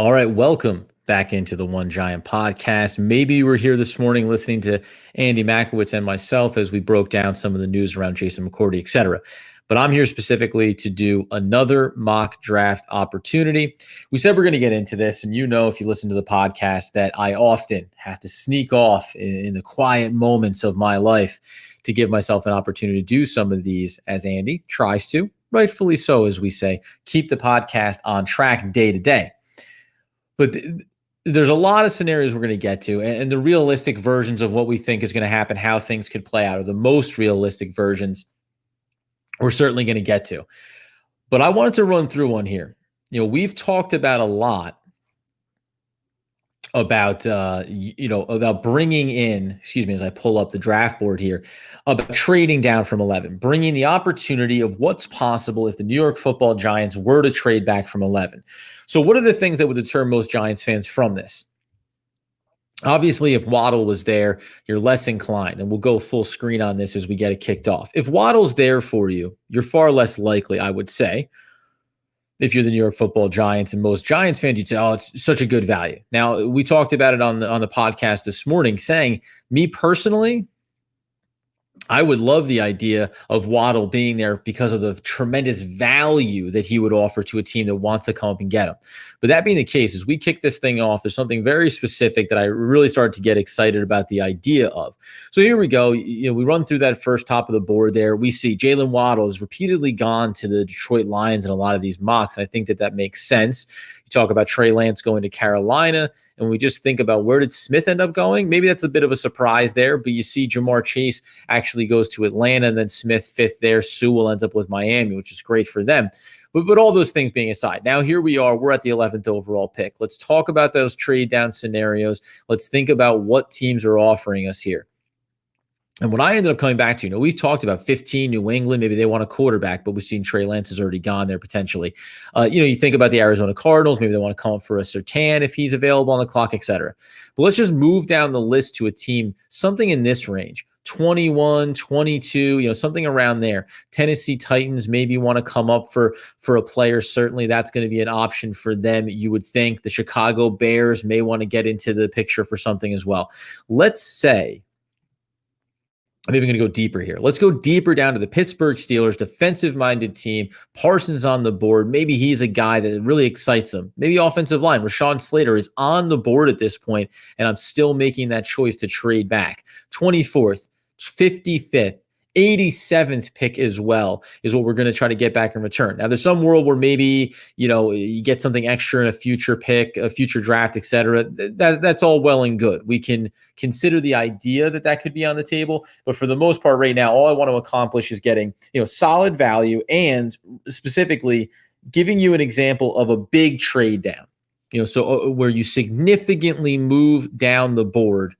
All right, welcome back into the One Giant podcast. Maybe you were here this morning listening to Andy Makowitz and myself as we broke down some of the news around Jason McCourty, et cetera. But I'm here specifically to do another mock draft opportunity. We said we're going to get into this, and you know, if you listen to the podcast, that I often have to sneak off in the quiet moments of my life to give myself an opportunity to do some of these, as Andy tries to, rightfully so, as we say, keep the podcast on track day to day. But there's a lot of scenarios we're going to get to, and the realistic versions of what we think is going to happen, how things could play out, are the most realistic versions we're certainly going to get to. But I wanted to run through one here. You know, we've talked about a lot about about bringing in, as I pull up the draft board here, about trading down from 11, bringing the opportunity of what's possible if the New York Football Giants were to trade back from 11. So what are the things that would deter most Giants fans from this? Obviously, if Waddle was there, you're less inclined, and we'll go full screen on this as we get it kicked off. If Waddle's there for you, you're far less likely, I would say, if you're the New York Football Giants, and most Giants fans, you'd say, oh, it's such a good value. Now, we talked about it on the podcast this morning, saying, me personally, I would love the idea of Waddle being there because of the tremendous value that he would offer to a team that wants to come up and get him. But that being the case, as we kick this thing off, there's something very specific that I really started to get excited about the idea of. So here we go. We run through that first top of the board there. We see Jalen Waddle has repeatedly gone to the Detroit Lions in a lot of these mocks, and I think that makes sense. You talk about Trey Lance going to Carolina, and we just think about where did Smith end up going? Maybe that's a bit of a surprise there, but you see Jamar Chase actually goes to Atlanta, and then Smith fifth there. Sewell ends up with Miami, which is great for them. But all those things being aside, now here we are. We're at the 11th overall pick. Let's talk about those trade down scenarios. Let's think about what teams are offering us here. And what I ended up coming back to, we've talked about 15, New England, maybe they want a quarterback, but we've seen Trey Lance has already gone there potentially. You think about the Arizona Cardinals, maybe they want to come up for a Surtain if he's available on the clock, et cetera. But let's just move down the list to a team, something in this range, 21, 22, something around there. Tennessee Titans maybe want to come up for a player. Certainly that's going to be an option for them, you would think. The Chicago Bears may want to get into the picture for something as well. Let's say, I'm even going to go deeper here. Let's go deeper down to the Pittsburgh Steelers, defensive-minded team. Parsons on the board. Maybe he's a guy that really excites them. Maybe offensive line. Rashawn Slater is on the board at this point, and I'm still making that choice to trade back. 24th, 55th, 87th pick as well is what we're going to try to get back in return. Now, there's some world where maybe, you get something extra in a future pick, a future draft, et cetera. That's all well and good. We can consider the idea that could be on the table. But for the most part right now, all I want to accomplish is getting, solid value and specifically giving you an example of a big trade down, so where you significantly move down the board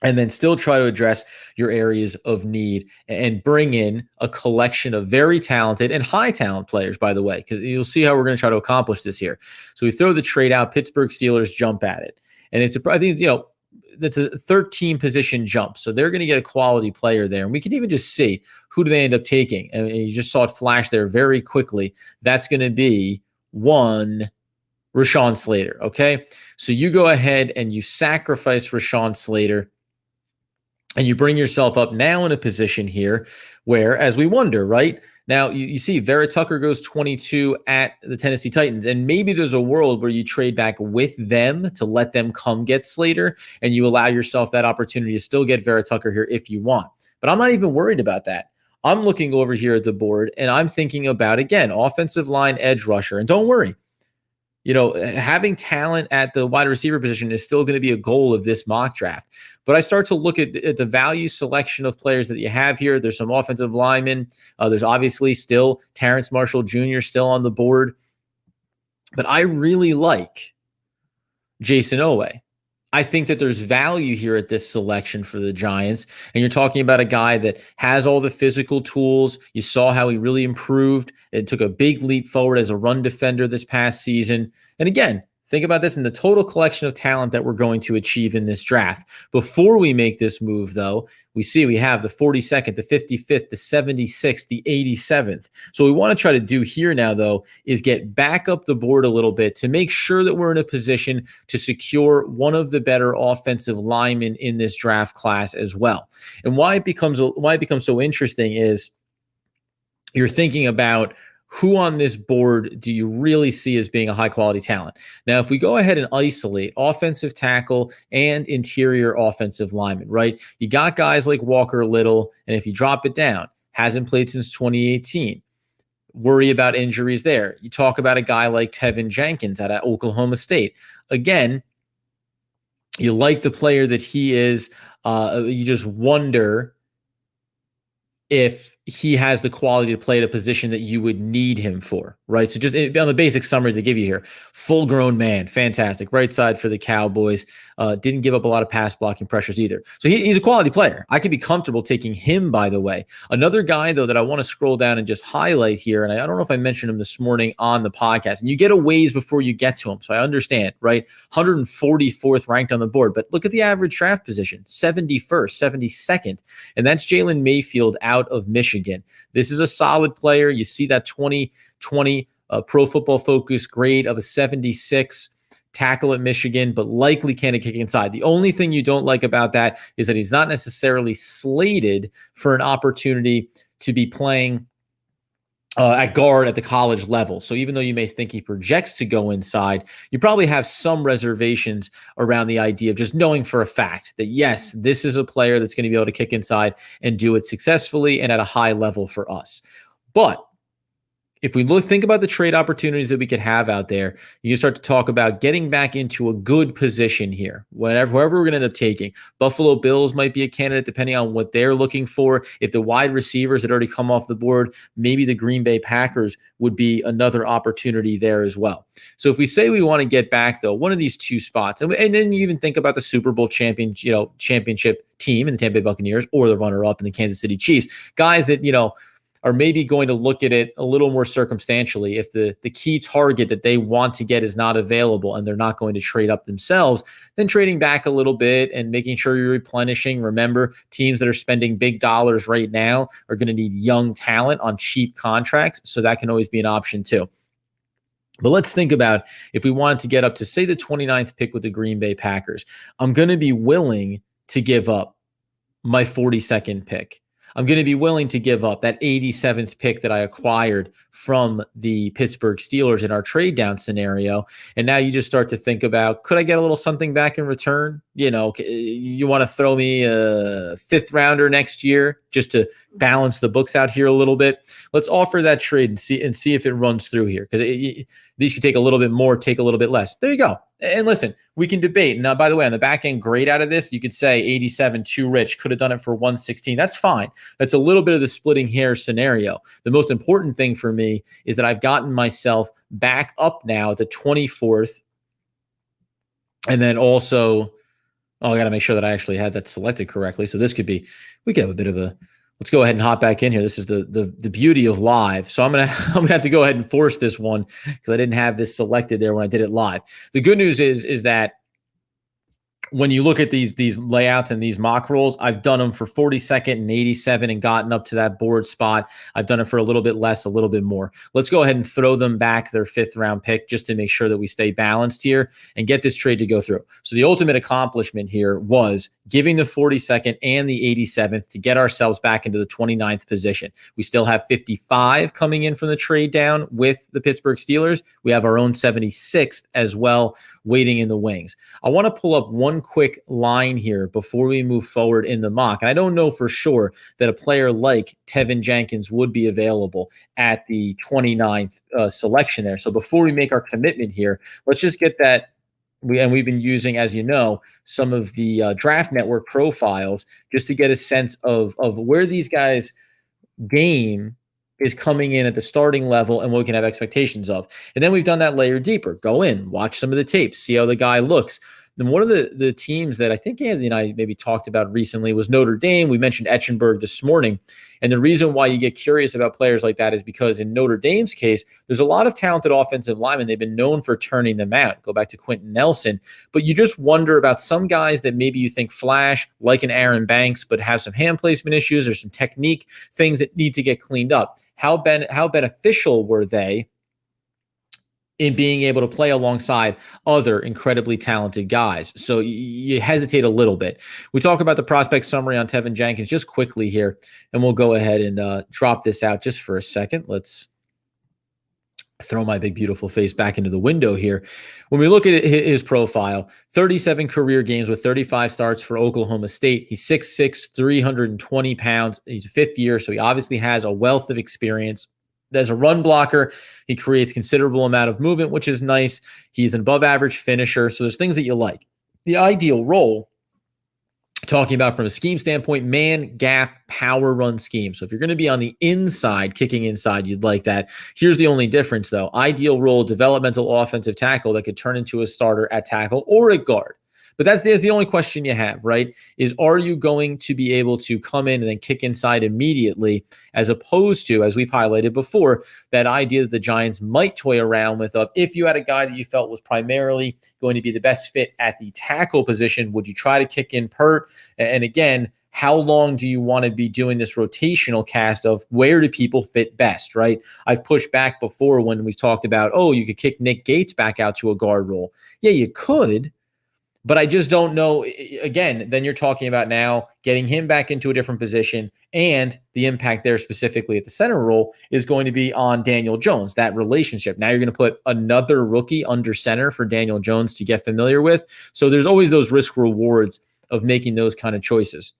and then still try to address your areas of need and bring in a collection of very talented and high talent players, by the way, because you'll see how we're going to try to accomplish this here. So we throw the trade out, Pittsburgh Steelers jump at it. And I think, that's a 13 position jump. So they're going to get a quality player there. And we can even just see who do they end up taking. And you just saw it flash there very quickly. That's going to be one Rashawn Slater. Okay. So you go ahead and you sacrifice Rashawn Slater. And you bring yourself up now in a position here where, as we wonder, right? Now, you see Vera Tucker goes 22 at the Tennessee Titans, and maybe there's a world where you trade back with them to let them come get Slater, and you allow yourself that opportunity to still get Vera Tucker here if you want. But I'm not even worried about that. I'm looking over here at the board, and I'm thinking about, again, offensive line edge rusher. And don't worry, having talent at the wide receiver position is still going to be a goal of this mock draft. But I start to look at the value selection of players that you have here. There's some offensive linemen. There's obviously still Terrence Marshall Jr. still on the board. But I really like Jason Oweh. I think that there's value here at this selection for the Giants. And you're talking about a guy that has all the physical tools. You saw how he really improved. It took a big leap forward as a run defender this past season. And again, Think about this in the total collection of talent that we're going to achieve in this draft. Before we make this move, though, we have the 42nd, the 55th, the 76th, the 87th. So what we want to try to do here now, though, is get back up the board a little bit to make sure that we're in a position to secure one of the better offensive linemen in this draft class as well. And why it becomes so interesting is you're thinking about who on this board do you really see as being a high quality talent? Now, if we go ahead and isolate offensive tackle and interior offensive lineman, right? You got guys like Walker Little, and if you drop it down, hasn't played since 2018. Worry about injuries there. You talk about a guy like Tevin Jenkins out of Oklahoma State. Again, you like the player that he is. You just wonder if he has the quality to play at a position that you would need him for, right? So just on the basic summary to give you here, full-grown man, fantastic. Right side for the Cowboys. Didn't give up a lot of pass blocking pressures either. So he's a quality player. I could be comfortable taking him, by the way. Another guy, though, that I want to scroll down and just highlight here, and I don't know if I mentioned him this morning on the podcast, and you get a ways before you get to him, so I understand, right? 144th ranked on the board, but look at the average draft position, 71st, 72nd, and that's Jalen Mayfield out of Michigan. This is a solid player. You see that 2020 Pro Football Focus grade of a 76, tackle at Michigan, but likely can't kick inside. The only thing you don't like about that is that he's not necessarily slated for an opportunity to be playing at guard at the college level. So even though you may think he projects to go inside, you probably have some reservations around the idea of just knowing for a fact that, yes, this is a player that's going to be able to kick inside and do it successfully and at a high level for us. But if we think about the trade opportunities that we could have out there, you start to talk about getting back into a good position here, whoever we're going to end up taking. Buffalo Bills might be a candidate depending on what they're looking for. If the wide receivers had already come off the board, maybe the Green Bay Packers would be another opportunity there as well. So if we say we want to get back, though, one of these two spots, and then you even think about the Super Bowl championship team in the Tampa Bay Buccaneers or the runner-up in the Kansas City Chiefs, guys that, are maybe going to look at it a little more circumstantially. If the key target that they want to get is not available and they're not going to trade up themselves, then trading back a little bit and making sure you're replenishing. Remember, teams that are spending big dollars right now are going to need young talent on cheap contracts, so that can always be an option too. But let's think about if we wanted to get up to, say, the 29th pick with the Green Bay Packers. I'm going to be willing to give up my 42nd pick. I'm going to be willing to give up that 87th pick that I acquired from the Pittsburgh Steelers in our trade down scenario. And now you just start to think about, could I get a little something back in return? You want to throw me a 5th rounder next year just to balance the books out here a little bit. Let's offer that trade and see if it runs through here, because these could take a little bit more, take a little bit less. There you go. And listen, we can debate. Now, by the way, on the back end grade out of this, you could say 87 too rich, could have done it for 116. That's fine. That's a little bit of the splitting hair scenario. The most important thing for me is that I've gotten myself back up now at the 24th. And then also, I got to make sure that I actually had that selected correctly. So this could be, we could have a bit of a, let's go ahead and hop back in here. This is the beauty of live. So I'm gonna have to go ahead and force this one because I didn't have this selected there when I did it live. The good news is that when you look at these layouts and these mock rolls, I've done them for 42nd and 87 and gotten up to that board spot. I've done it for a little bit less, a little bit more. Let's go ahead and throw them back their 5th round pick just to make sure that we stay balanced here and get this trade to go through. So the ultimate accomplishment here was giving the 42nd and the 87th to get ourselves back into the 29th position. We still have 55 coming in from the trade down with the Pittsburgh Steelers. We have our own 76th as well waiting in the wings. I want to pull up one quick line here before we move forward in the mock. And I don't know for sure that a player like Tevin Jenkins would be available at the 29th selection there. So before we make our commitment here, let's just get that. We've been using, as you know, some of the Draft Network profiles just to get a sense of where these guys' game is coming in at the starting level and what we can have expectations of. And then we've done that layer deeper. Go in, watch some of the tapes, see how the guy looks. And one of the teams that I think Anthony and I maybe talked about recently was Notre Dame. We mentioned Etchenberg this morning. And the reason why you get curious about players like that is because in Notre Dame's case, there's a lot of talented offensive linemen. They've been known for turning them out. Go back to Quentin Nelson. But you just wonder about some guys that maybe you think flash, like an Aaron Banks, but have some hand placement issues or some technique things that need to get cleaned up. How beneficial were they in being able to play alongside other incredibly talented guys? So you hesitate a little bit. We talk about the prospect summary on Tevin Jenkins just quickly here, and we'll go ahead and drop this out just for a second. Let's throw my big, beautiful face back into the window here. When we look at his profile, 37 career games with 35 starts for Oklahoma State. He's 6'6", 320 pounds. He's a fifth year, so he obviously has a wealth of experience. As a run blocker, he creates considerable amount of movement, which is nice. He's an above average finisher. So there's things that you like. The ideal role, talking about from a scheme standpoint, man, gap, power run scheme. So if you're going to be on the inside, kicking inside, you'd like that. Here's the only difference, though. Ideal role, developmental offensive tackle that could turn into a starter at tackle or at guard. But that's the only question you have, right? Is, are you going to be able to come in and then kick inside immediately, as opposed to, as we've highlighted before, that idea that the Giants might toy around with if you had a guy that you felt was primarily going to be the best fit at the tackle position, would you try to kick in Pert? And again, how long do you want to be doing this rotational cast of where do people fit best, right? I've pushed back before when we've talked about, you could kick Nick Gates back out to a guard role. Yeah, you could. But I just don't know. Again, then you're talking about now getting him back into a different position, and the impact there specifically at the center role is going to be on Daniel Jones, that relationship. Now you're going to put another rookie under center for Daniel Jones to get familiar with. So there's always those risk rewards of making those kind of choices.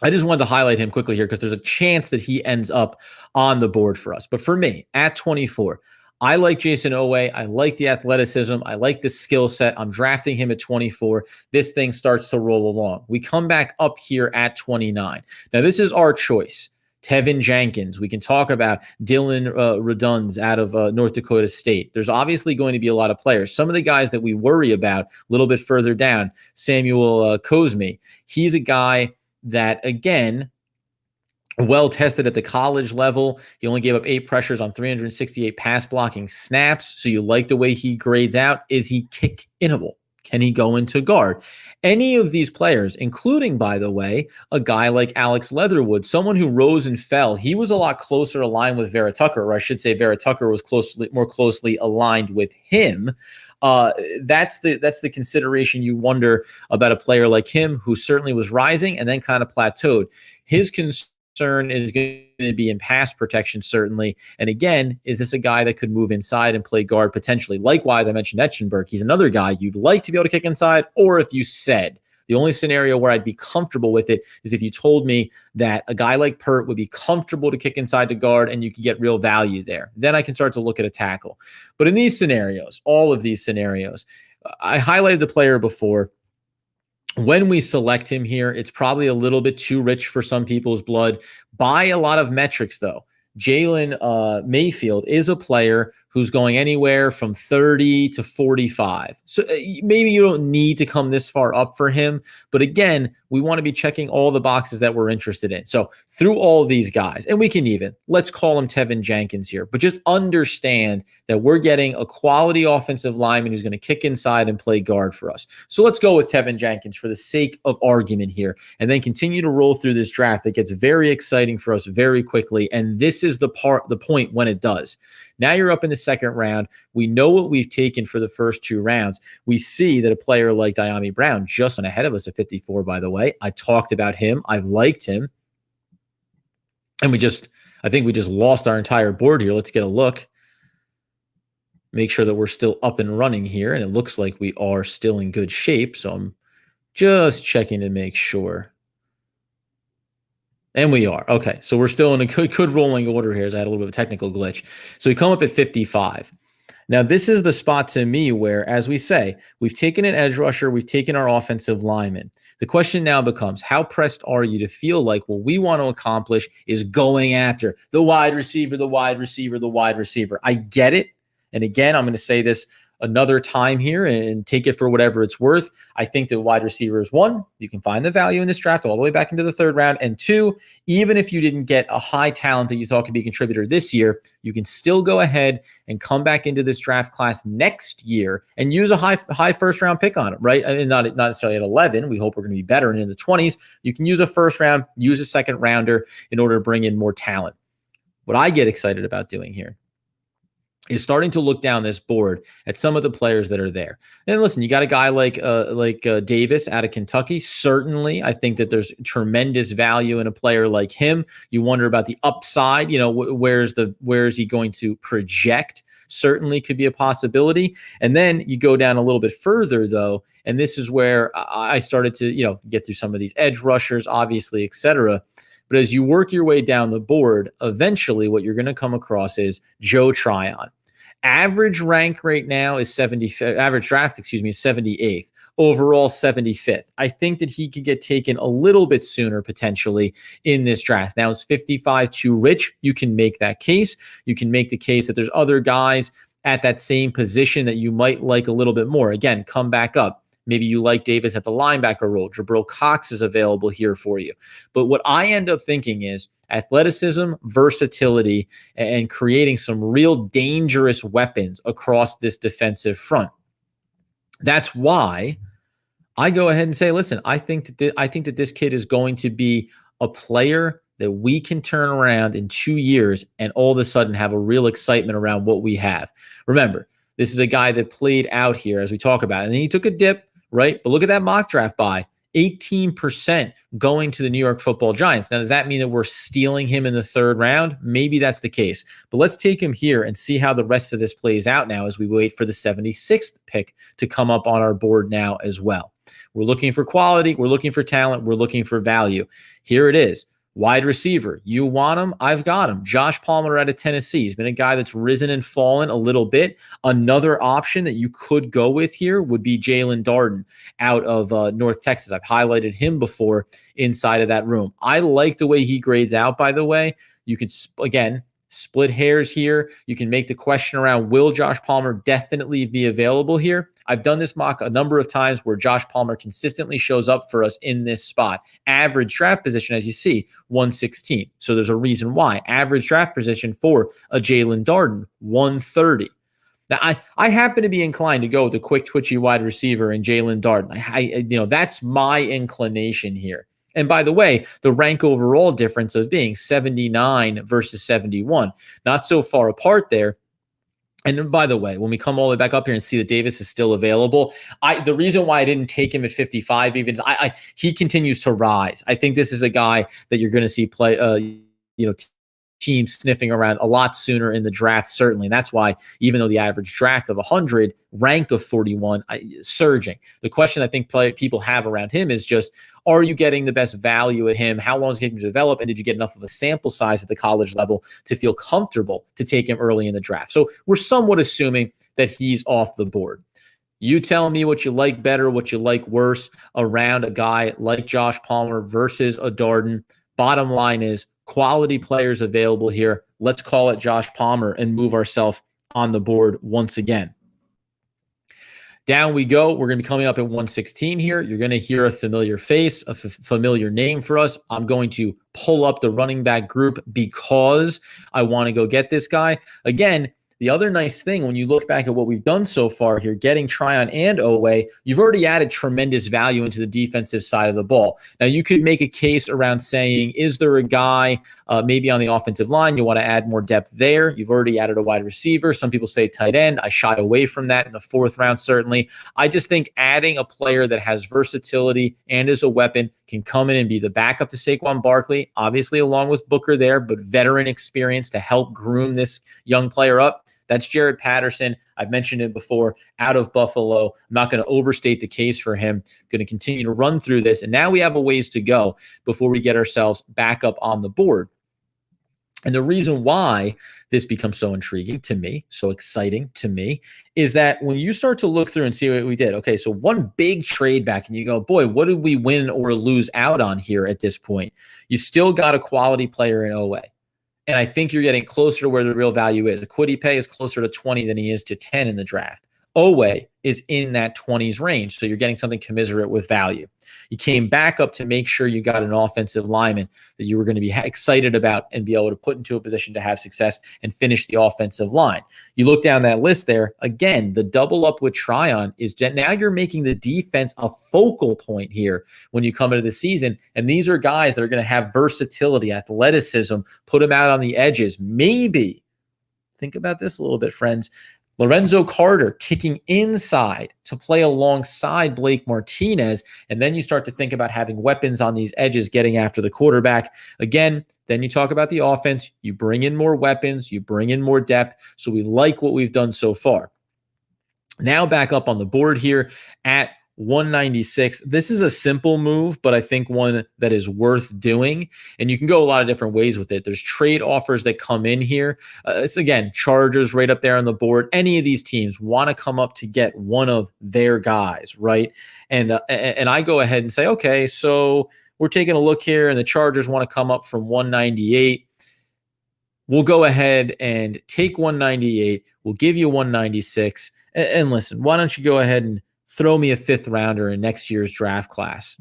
I just wanted to highlight him quickly here because there's a chance that he ends up on the board for us. But for me, at 24, I like Jason Oweh. I like the athleticism. I like the skill set. I'm drafting him at 24. This thing starts to roll along. We come back up here at 29. Now, this is our choice. Tevin Jenkins. We can talk about Dylan Reduns out of North Dakota State. There's obviously going to be a lot of players. Some of the guys that we worry about a little bit further down, Samuel Cosme. He's a guy that, again, well tested at the college level. He only gave up 8 pressures on 368 pass blocking snaps. So you like the way he grades out. Is he kick-inable? Can he go into guard? Any of these players, including, by the way, a guy like Alex Leatherwood, someone who rose and fell. He was a lot closer aligned with Vera Tucker, or I should say Vera Tucker was more closely aligned with him. That's the consideration you wonder about a player like him, who certainly was rising and then kind of plateaued. His concern is going to be in pass protection, certainly. And again, is this a guy that could move inside and play guard potentially? Likewise, I mentioned Etchenberg. He's another guy you'd like to be able to kick inside, or if you said, the only scenario where I'd be comfortable with it is if you told me that a guy like Pert would be comfortable to kick inside to guard and you could get real value there. Then I can start to look at a tackle. But in these scenarios, all of these scenarios, I highlighted the player before. When we select him here, it's probably a little bit too rich for some people's blood. By a lot of metrics, though, Jalen Mayfield is a player who's going anywhere from 30 to 45. So maybe you don't need to come this far up for him. But again, we want to be checking all the boxes that we're interested in. So through all these guys, and we can even, let's call him Tevin Jenkins here, but just understand that we're getting a quality offensive lineman who's going to kick inside and play guard for us. So let's go with Tevin Jenkins for the sake of argument here, and then continue to roll through this draft that gets very exciting for us very quickly. And this is the point when it does. Now you're up in the second round. We know what we've taken for the first 2 rounds. We see that a player like Dyami Brown just went ahead of us at 54, by the way. I talked about him. I've liked him. And I think we just lost our entire board here. Let's get a look. Make sure that we're still up and running here. And it looks like we are still in good shape. So I'm just checking to make sure. And we are. Okay, so we're still in a good rolling order here, as I had a little bit of a technical glitch. So we come up at 55. Now, this is the spot to me where, as we say, we've taken an edge rusher, we've taken our offensive lineman. The question now becomes, how pressed are you to feel like what we want to accomplish is going after the wide receiver, the wide receiver, the wide receiver? I get it. And again, I'm going to say this another time here and take it for whatever it's worth. I think the wide receiver is one, you can find the value in this draft all the way back into the third round. And two, even if you didn't get a high talent that you thought could be a contributor this year, you can still go ahead and come back into this draft class next year and use a high first round pick on it, right? And not necessarily at 11. We hope we're going to be better. And in the 20s, you can use a first round, use a second rounder in order to bring in more talent. What I get excited about doing here is starting to look down this board at some of the players that are there. And listen, you got a guy like Davis out of Kentucky. Certainly, I think that there's tremendous value in a player like him. You wonder about the upside. Where is he going to project? Certainly could be a possibility. And then you go down a little bit further, though, and this is where I started to get through some of these edge rushers, obviously, et cetera. But as you work your way down the board, eventually what you're going to come across is Joe Tryon. Average rank right now is 75th. Average draft, is 78th. Overall, 75th. I think that he could get taken a little bit sooner potentially in this draft. Now it's 55 too rich. You can make that case. You can make the case that there's other guys at that same position that you might like a little bit more. Again, come back up. Maybe you like Davis at the linebacker role. Jabril Cox is available here for you. But what I end up thinking is athleticism, versatility, and creating some real dangerous weapons across this defensive front. That's why I go ahead and say, listen, I think that this kid is going to be a player that we can turn around in 2 years and all of a sudden have a real excitement around what we have. Remember, this is a guy that played out here as we talk about, and then he took a dip, right? But look at that mock draft buy. 18% going to the New York Football Giants. Now, does that mean that we're stealing him in the third round? Maybe that's the case. But let's take him here and see how the rest of this plays out now as we wait for the 76th pick to come up on our board now as well. We're looking for quality. We're looking for talent. We're looking for value. Here it is. Wide receiver. You want him? I've got him. Josh Palmer out of Tennessee. He's been a guy that's risen and fallen a little bit. Another option that you could go with here would be Jalen Darden out of North Texas. I've highlighted him before inside of that room. I like the way he grades out, by the way. You could, again, split hairs here. You can make the question around, will Josh Palmer definitely be available here? I've done this mock a number of times where Josh Palmer consistently shows up for us in this spot. Average draft position, as you see, 116. So there's a reason why. Average draft position for a Jalen Darden, 130. Now, I happen to be inclined to go with the quick, twitchy wide receiver in Jalen Darden. That's my inclination here. And by the way, the rank overall difference of being 79 versus 71, not so far apart there. And by the way, when we come all the way back up here and see that Davis is still available, the reason why I didn't take him at 55 even is he continues to rise. I think this is a guy that you're going to see play, teams sniffing around a lot sooner in the draft, certainly. And that's why, even though the average draft of 100, rank of 41, surging. The question I think people have around him is just, are you getting the best value at him? How long is it taking to develop? And did you get enough of a sample size at the college level to feel comfortable to take him early in the draft? So we're somewhat assuming that he's off the board. You tell me what you like better, what you like worse around a guy like Josh Palmer versus a Darden. Bottom line is, quality players available here. Let's call it Josh Palmer and move ourselves on the board once again. Down we go. We're going to be coming up at 116 here. You're going to hear a familiar face, a familiar name for us. I'm going to pull up the running back group because I want to go get this guy. Again, the other nice thing, when you look back at what we've done so far here, getting Tryon and Oweh, you've already added tremendous value into the defensive side of the ball. Now, you could make a case around saying, is there a guy maybe on the offensive line you want to add more depth there? You've already added a wide receiver. Some people say tight end. I shy away from that in the fourth round, certainly. I just think adding a player that has versatility and is a weapon can come in and be the backup to Saquon Barkley, obviously along with Booker there, but veteran experience to help groom this young player up. That's Jared Patterson. I've mentioned it before, out of Buffalo. I'm not going to overstate the case for him. Going to continue to run through this. And now we have a ways to go before we get ourselves back up on the board. And the reason why this becomes so intriguing to me, so exciting to me, is that when you start to look through and see what we did, okay, so one big trade back and you go, boy, what did we win or lose out on here at this point? You still got a quality player in Oweh. And I think you're getting closer to where the real value is. The Quiddy pay is closer to 20 than he is to 10 in the draft. Owe is in that 20s range. So you're getting something commiserate with value. You came back up to make sure you got an offensive lineman that you were going to be excited about and be able to put into a position to have success and finish the offensive line. You look down that list there, again, the double up with Tryon is now you're making the defense a focal point here when you come into the season. And these are guys that are going to have versatility, athleticism, put them out on the edges. Maybe, think about this a little bit, friends. Lorenzo Carter kicking inside to play alongside Blake Martinez. And then you start to think about having weapons on these edges getting after the quarterback. Again, then you talk about the offense. You bring in more weapons. You bring in more depth. So we like what we've done so far. Now back up on the board here at 196. This is a simple move, but I think one that is worth doing. And you can go a lot of different ways with it. There's trade offers that come in here. It's, again, Chargers right up there on the board. Any of these teams want to come up to get one of their guys, right? And I go ahead and say, okay, so we're taking a look here, and the Chargers want to come up from 198. We'll go ahead and take 198. We'll give you 196. And listen, why don't you go ahead and throw me a 5th rounder in next year's draft class?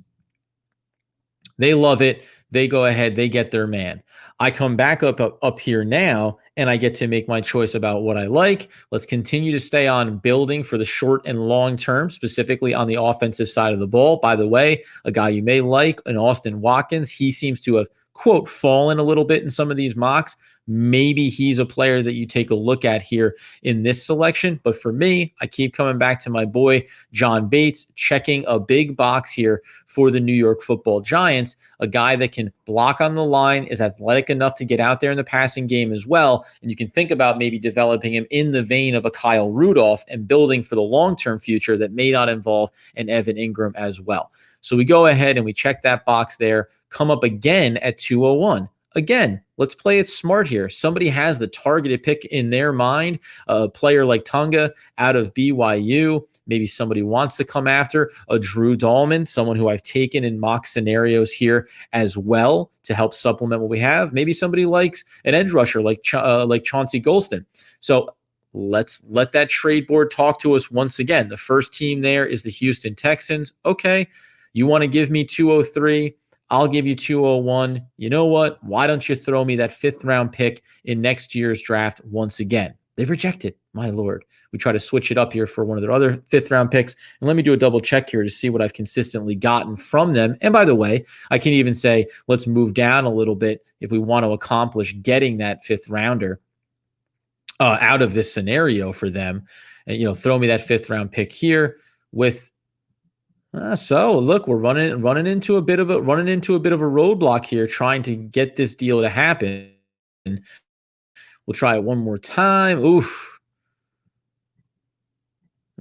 They love it. They go ahead. They get their man. I come back up here now, and I get to make my choice about what I like. Let's continue to stay on building for the short and long term, specifically on the offensive side of the ball. By the way, a guy you may like, an Austin Watkins, he seems to have, quote, fallen a little bit in some of these mocks. Maybe he's a player that you take a look at here in this selection. But for me, I keep coming back to my boy, John Bates, checking a big box here for the New York Football Giants, a guy that can block on the line, is athletic enough to get out there in the passing game as well. And you can think about maybe developing him in the vein of a Kyle Rudolph and building for the long-term future that may not involve an Evan Ingram as well. So we go ahead and we check that box there, come up again at 201. Again, let's play it smart here. Somebody has the targeted pick in their mind, a player like Tunga out of BYU. Maybe somebody wants to come after a Drew Dahlman, someone who I've taken in mock scenarios here as well to help supplement what we have. Maybe somebody likes an edge rusher like Chauncey Golston. So let's let that trade board talk to us once again. The first team there is the Houston Texans. Okay, you want to give me 203? I'll give you 201. You know what? Why don't you throw me that 5th round pick in next year's draft once again? They've rejected. My Lord. We try to switch it up here for one of their other 5th round picks. And let me do a double check here to see what I've consistently gotten from them. And by the way, I can even say, let's move down a little bit if we want to accomplish getting that 5th rounder out of this scenario for them. And, throw me that 5th round pick here with so look, we're running into a bit of a roadblock here, trying to get this deal to happen. We'll try it one more time. Oof.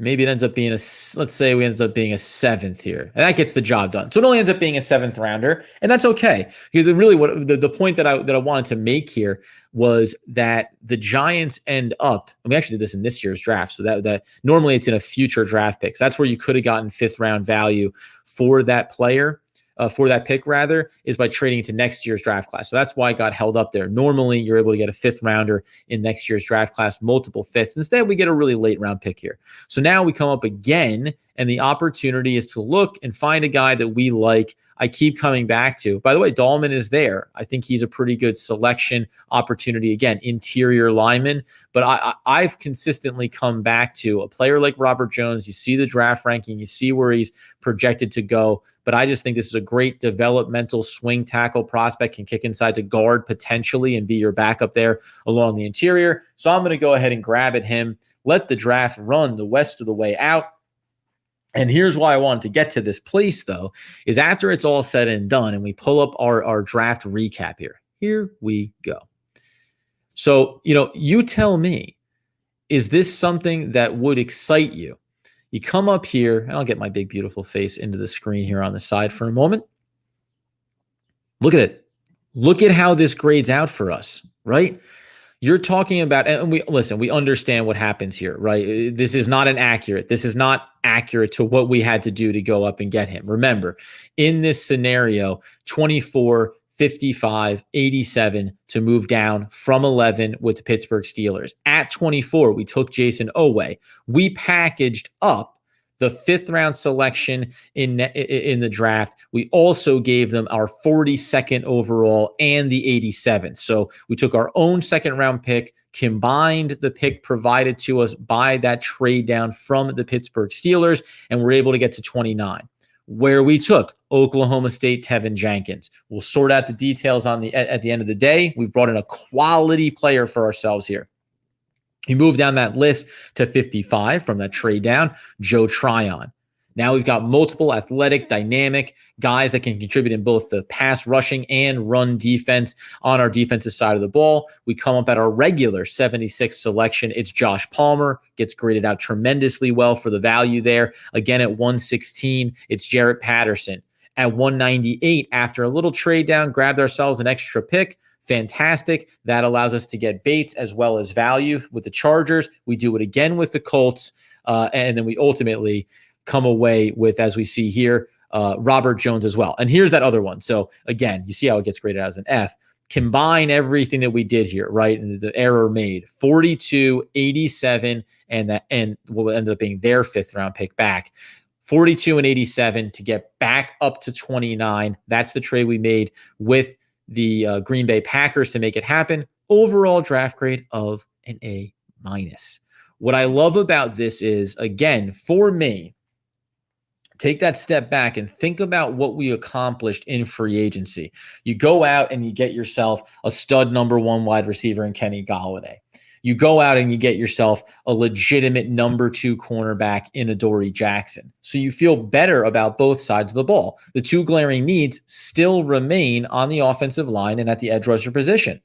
Maybe it ends up being let's say we ends up being a 7th here, and that gets the job done. So it only ends up being a 7th rounder, and that's okay, because really what the point that I wanted to make here was that the Giants end up, and we actually did this in this year's draft, so that normally it's in a future draft pick. So that's where you could have gotten 5th round value for that player. For that pick, rather, is by trading into next year's draft class. So that's why it got held up there. Normally, you're able to get a 5th rounder in next year's draft class, multiple 5ths. Instead, we get a really late round pick here. So now we come up again, and the opportunity is to look and find a guy that we like. I keep coming back to. By the way, Dahlman is there. I think he's a pretty good selection opportunity. Again, interior lineman. But I've consistently come back to a player like Robert Jones. You see the draft ranking. You see where he's projected to go. But I just think this is a great developmental swing tackle prospect, can kick inside to guard potentially and be your backup there along the interior. So I'm going to go ahead and grab at him, let the draft run the rest of the way out. And here's why I wanted to get to this place, though, is after it's all said and done and we pull up our draft recap here. Here we go. So, you tell me, is this something that would excite you? You come up here, and I'll get my big, beautiful face into the screen here on the side for a moment. Look at it. Look at how this grades out for us, right? You're talking about, and we understand what happens here, right? This is not accurate to what we had to do to go up and get him. Remember, in this scenario, 24, 55, 87 to move down from 11 with the Pittsburgh Steelers. At 24, we took Jason Oweh. We packaged up the 5th round selection in the draft. We also gave them our 42nd overall and the 87th. So we took our own 2nd round pick, combined the pick provided to us by that trade down from the Pittsburgh Steelers, and we're able to get to 29, where we took Oklahoma State Tevin Jenkins. We'll sort out the details at the end of the day. We've brought in a quality player for ourselves here. You move down that list to 55 from that trade down, Joe Tryon. Now we've got multiple athletic, dynamic guys that can contribute in both the pass rushing and run defense on our defensive side of the ball. We come up at our regular 76 selection. It's Josh Palmer, gets graded out tremendously well for the value there. Again, at 116, it's Jarrett Patterson. At 198, after a little trade down, grabbed ourselves an extra pick. Fantastic. That allows us to get Bates as well as value with the Chargers. We do it again with the Colts. And then we ultimately come away with, as we see here, Robert Jones as well. And here's that other one. So again, you see how it gets graded as an F. Combine everything that we did here, right? And the error made 42, 87, and what ended up being their 5th round pick back. 42 and 87 to get back up to 29. That's the trade we made with the Green Bay Packers to make it happen. Overall draft grade of an A-. What I love about this is, again, for me, take that step back and think about what we accomplished in free agency. You go out and you get yourself a stud number 1 wide receiver in Kenny Golladay. You go out and you get yourself a legitimate number 2 cornerback in Adoree Jackson. So you feel better about both sides of the ball. The 2 glaring needs still remain on the offensive line and at the edge rusher position.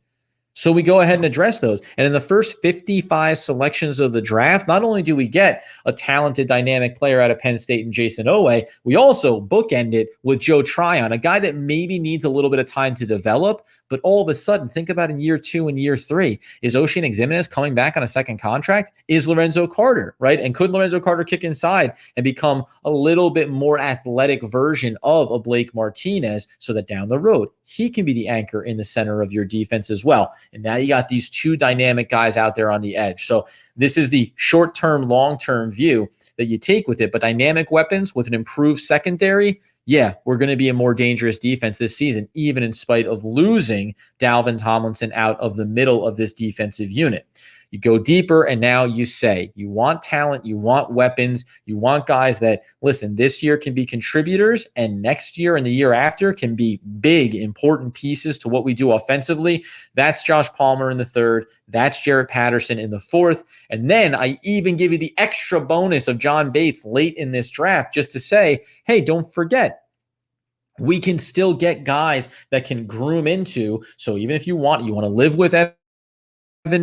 So we go ahead and address those. And in the first 55 selections of the draft, not only do we get a talented, dynamic player out of Penn State and Jason Oweh, we also bookend it with Joe Tryon, a guy that maybe needs a little bit of time to develop, but all of a sudden, think about in year 2 and year 3, is Oshane Ximines coming back on a 2nd contract? Is Lorenzo Carter, right? And could Lorenzo Carter kick inside and become a little bit more athletic version of a Blake Martinez so that down the road, he can be the anchor in the center of your defense as well? And now you got these 2 dynamic guys out there on the edge. So this is the short-term, long-term view that you take with it. But dynamic weapons with an improved secondary, yeah, we're going to be a more dangerous defense this season, even in spite of losing Dalvin Tomlinson out of the middle of this defensive unit. You go deeper, and now you say you want talent, you want weapons, you want guys that, listen, this year can be contributors, and next year and the year after can be big, important pieces to what we do offensively. That's Josh Palmer in the 3rd. That's Jarrett Patterson in the 4th. And then I even give you the extra bonus of John Bates late in this draft just to say, hey, don't forget, we can still get guys that can groom into. So even if you want to live with Evan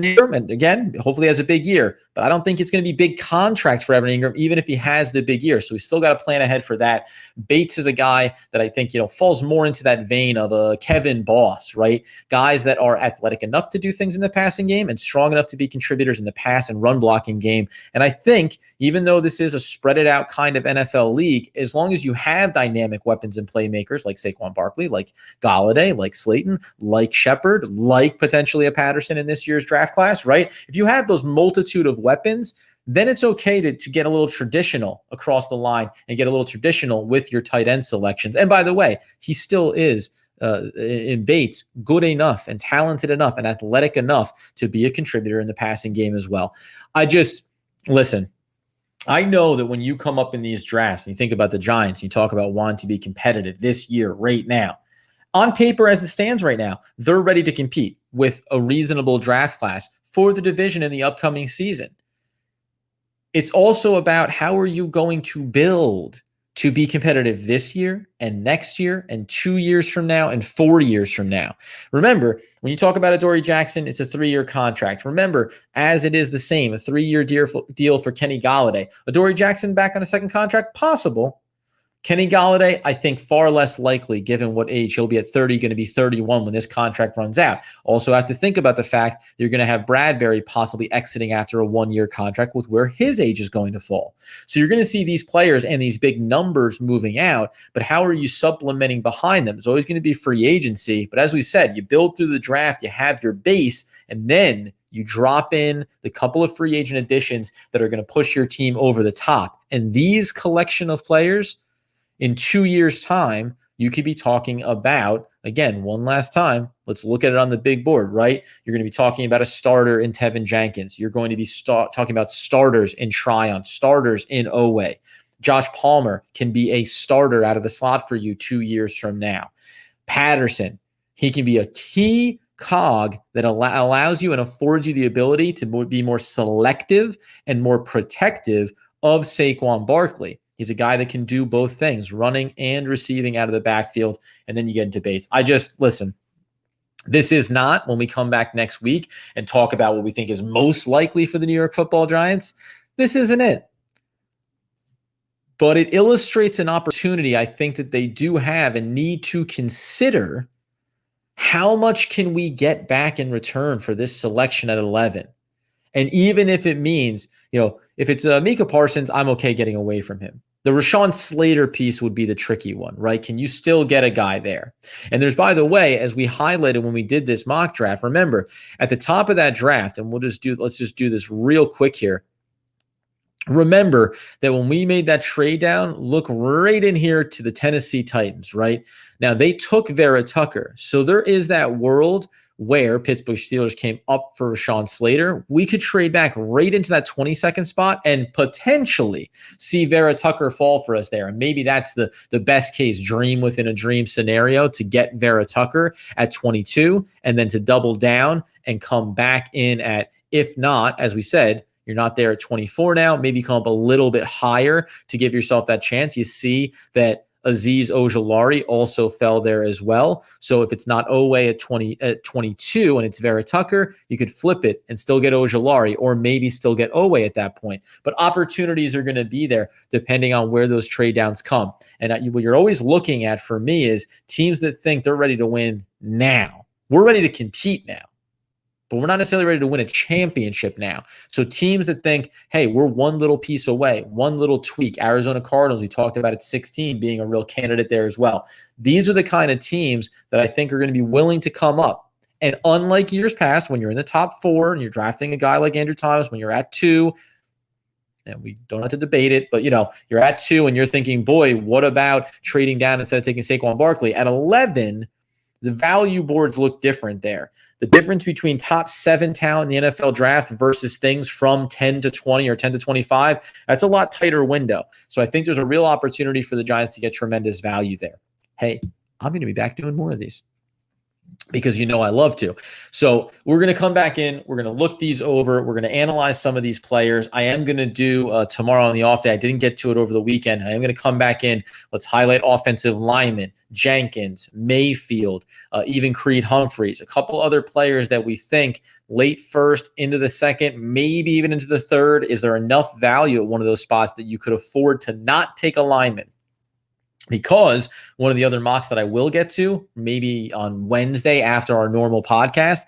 Ingram, and again, hopefully has a big year, but I don't think it's going to be big contract for Evan Ingram, even if he has the big year. So we still got to plan ahead for that. Bates is a guy that I think, falls more into that vein of a Kevin Boss, right? Guys that are athletic enough to do things in the passing game and strong enough to be contributors in the pass and run blocking game. And I think even though this is a spread it out kind of NFL league, as long as you have dynamic weapons and playmakers like Saquon Barkley, like Golladay, like Slayton, like Shepard, like potentially a Patterson in this year's draft class, right? If you have those multitude of weapons, then it's okay to get a little traditional across the line and get a little traditional with your tight end selections. And by the way, he still is in Bates good enough and talented enough and athletic enough to be a contributor in the passing game as well. Listen, I know that when you come up in these drafts and you think about the Giants, you talk about wanting to be competitive this year, right now. On paper, as it stands right now, they're ready to compete with a reasonable draft class for the division in the upcoming season. It's also about how are you going to build to be competitive this year and next year and 2 years from now and 4 years from now. Remember, when you talk about Adoree Jackson, it's a 3-year contract. Remember, as it is the same, a 3-year deal for Kenny Golladay. Adoree Jackson back on a 2nd contract? Possible. Kenny Golladay, I think far less likely given what age he'll be at 30, going to be 31 when this contract runs out. Also have to think about the fact that you're going to have Bradbury possibly exiting after a 1-year contract with where his age is going to fall. So you're going to see these players and these big numbers moving out, but how are you supplementing behind them? It's always going to be free agency. But as we said, you build through the draft, you have your base, and then you drop in the couple of free agent additions that are going to push your team over the top. And these collection of players, in 2 years' time, you could be talking about, again, one last time, let's look at it on the big board, right? You're going to be talking about a starter in Tevin Jenkins. You're going to be talking about starters in Tryon, starters in Oweh. Josh Palmer can be a starter out of the slot for you 2 years from now. Patterson, he can be a key cog that allows you and affords you the ability to be more selective and more protective of Saquon Barkley. He's a guy that can do both things, running and receiving out of the backfield, and then you get into Bates. Listen, this is not, when we come back next week and talk about what we think is most likely for the New York Football Giants, this isn't it. But it illustrates an opportunity I think that they do have and need to consider. How much can we get back in return for this selection at 11? And even if it means, if it's Micah Parsons, I'm okay getting away from him. The Rashawn Slater piece would be the tricky one, right? Can you still get a guy there? And there's, by the way, as we highlighted when we did this mock draft, remember at the top of that draft, and let's just do this real quick here. Remember that when we made that trade down, look right in here to the Tennessee Titans, right? Now they took Vera Tucker. So there is that world where Pittsburgh Steelers came up for Rashawn Slater. We could trade back right into that 22nd spot and potentially see Vera Tucker fall for us there. And maybe that's the best case dream within a dream scenario, to get Vera Tucker at 22 and then to double down and come back in at, if not, as we said, you're not there at 24 now, maybe come up a little bit higher to give yourself that chance. You see that Azeez Ojulari also fell there as well. So if it's not Oweh at 22 and it's Vera Tucker, you could flip it and still get Ojulari, or maybe still get Oweh at that point. But opportunities are going to be there depending on where those trade downs come. And what you're always looking at for me is teams that think they're ready to win now. We're ready to compete now, but we're not necessarily ready to win a championship now. So teams that think, hey, we're one little piece away, one little tweak. Arizona Cardinals, we talked about at 16 being a real candidate there as well. These are the kind of teams that I think are going to be willing to come up. And unlike years past, when you're in the top 4 and you're drafting a guy like Andrew Thomas, when you're at 2, and we don't have to debate it, but you're at 2 and you're thinking, boy, what about trading down instead of taking Saquon Barkley? At 11, the value boards look different there. The difference between top 7 talent in the NFL draft versus things from 10 to 20 or 10 to 25, that's a lot tighter window. So I think there's a real opportunity for the Giants to get tremendous value there. Hey, I'm going to be back doing more of these because I love to. So we're going to come back in. We're going to look these over. We're going to analyze some of these players. I am going to do tomorrow on the off day. I didn't get to it over the weekend. I am going to come back in. Let's highlight offensive linemen, Jenkins, Mayfield, even Creed Humphreys, a couple other players that we think late first into the second, maybe even into the third. Is there enough value at one of those spots that you could afford to not take a lineman? Because one of the other mocks that I will get to, maybe on Wednesday after our normal podcast,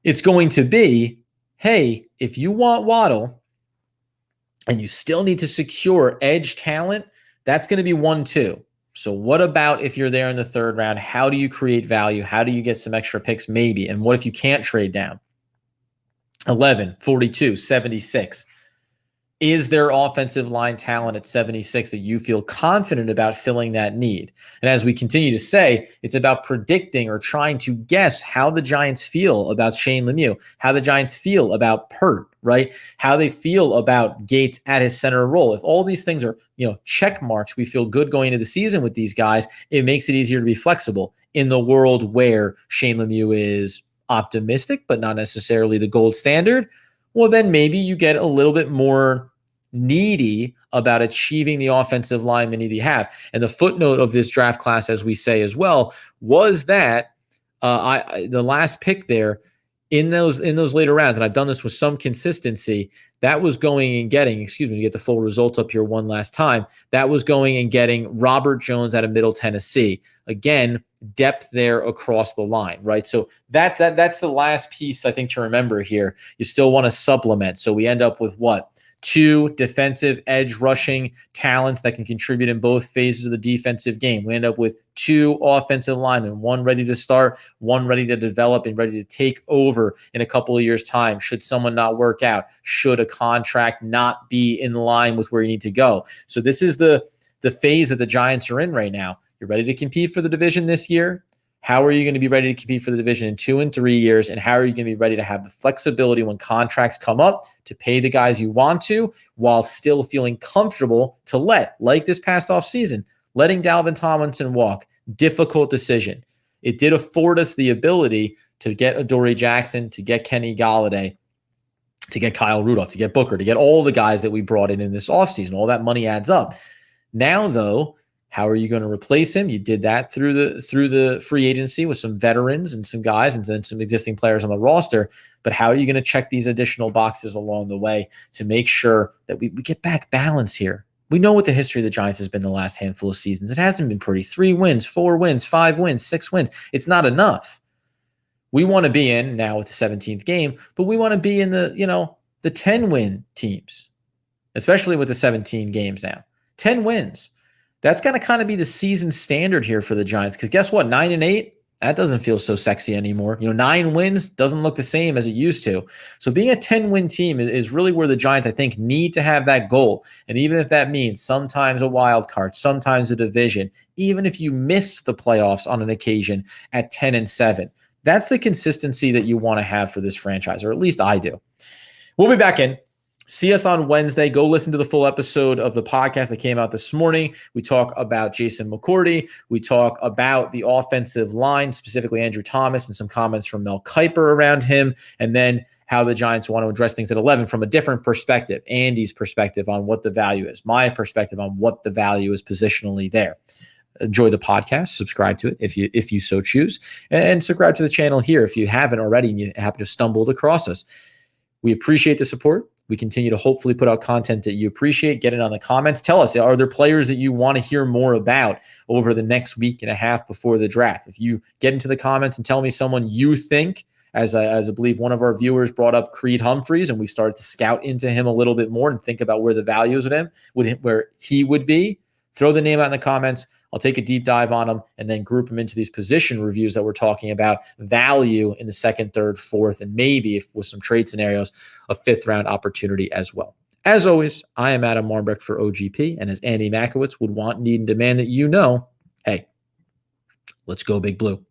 it's going to be, hey, if you want Waddle and you still need to secure edge talent, that's going to be 1-2. So what about if you're there in the third round? How do you create value? How do you get some extra picks maybe? And what if you can't trade down? 11, 42, 76. Is there offensive line talent at 76 that you feel confident about filling that need? And as we continue to say, it's about predicting or trying to guess how the Giants feel about Shane Lemieux, how the Giants feel about Pert, right? How they feel about Gates at his center role. If all these things are, check marks, we feel good going into the season with these guys, it makes it easier to be flexible in the world where Shane Lemieux is optimistic, but not necessarily the gold standard. Well, then maybe you get a little bit more needy about achieving the offensive lineman you have. And the footnote of this draft class, as we say as well, was that the last pick there in those later rounds, and I've done this with some consistency, that was going and getting, to get the full results up here one last time, that was going and getting Robert Jones out of Middle Tennessee. Again, depth there across the line, right? So that's the last piece I think to remember here. You still want to supplement. So we end up with what? 2 defensive edge rushing talents that can contribute in both phases of the defensive game. We end up with 2 offensive linemen, one ready to start, one ready to develop and ready to take over in a couple of years' time. Should someone not work out? Should a contract not be in line with where you need to go? So this is the phase that the Giants are in right now. You're ready to compete for the division this year. How are you going to be ready to compete for the division in 2 and 3 years? And how are you going to be ready to have the flexibility when contracts come up to pay the guys you want to while still feeling comfortable to like this past offseason, letting Dalvin Tomlinson walk? Difficult decision. It did afford us the ability to get Adoree Jackson, to get Kenny Golladay, to get Kyle Rudolph, to get Booker, to get all the guys that we brought in this offseason. All that money adds up. Now, though, how are you going to replace him? You did that through the free agency with some veterans and some guys and then some existing players on the roster. But how are you going to check these additional boxes along the way to make sure that we get back balance here? We know what the history of the Giants has been the last handful of seasons. It hasn't been pretty. 3 wins, 4 wins, 5 wins, 6 wins. It's not enough. We want to be in now with the 17th game, but we want to be in the 10-win teams, especially with the 17 games now. 10 wins. That's going to kind of be the season standard here for the Giants. Because guess what? 9-8, that doesn't feel so sexy anymore. 9 wins doesn't look the same as it used to. So being a 10-win team is really where the Giants, I think, need to have that goal. And even if that means sometimes a wild card, sometimes a division, even if you miss the playoffs on an occasion at 10-7, that's the consistency that you want to have for this franchise, or at least I do. We'll be back in. See us on Wednesday. Go listen to the full episode of the podcast that came out this morning. We talk about Jason McCourty. We talk about the offensive line, specifically Andrew Thomas, and some comments from Mel Kiper around him, and then how the Giants want to address things at 11 from a different perspective. Andy's perspective on what the value is, my perspective on what the value is positionally there. Enjoy the podcast. Subscribe to it if you so choose, and subscribe to the channel here if you haven't already and you happen to have stumbled across us. We appreciate the support. We continue to hopefully put out content that you appreciate. Get it on the comments. Tell us, are there players that you want to hear more about over the next week and a half before the draft? If you get into the comments and tell me someone you think, as I believe one of our viewers brought up Creed Humphreys, and we started to scout into him a little bit more and think about where the value is with him, where he would be, throw the name out in the comments. I'll take a deep dive on them and then group them into these position reviews that we're talking about, value in the 2nd, 3rd, 4th, and maybe if with some trade scenarios, a 5th round opportunity as well. As always, I am Adam Marmbrecht for OGP, and as Andy Makowitz would want, need, and demand that hey, let's go Big Blue.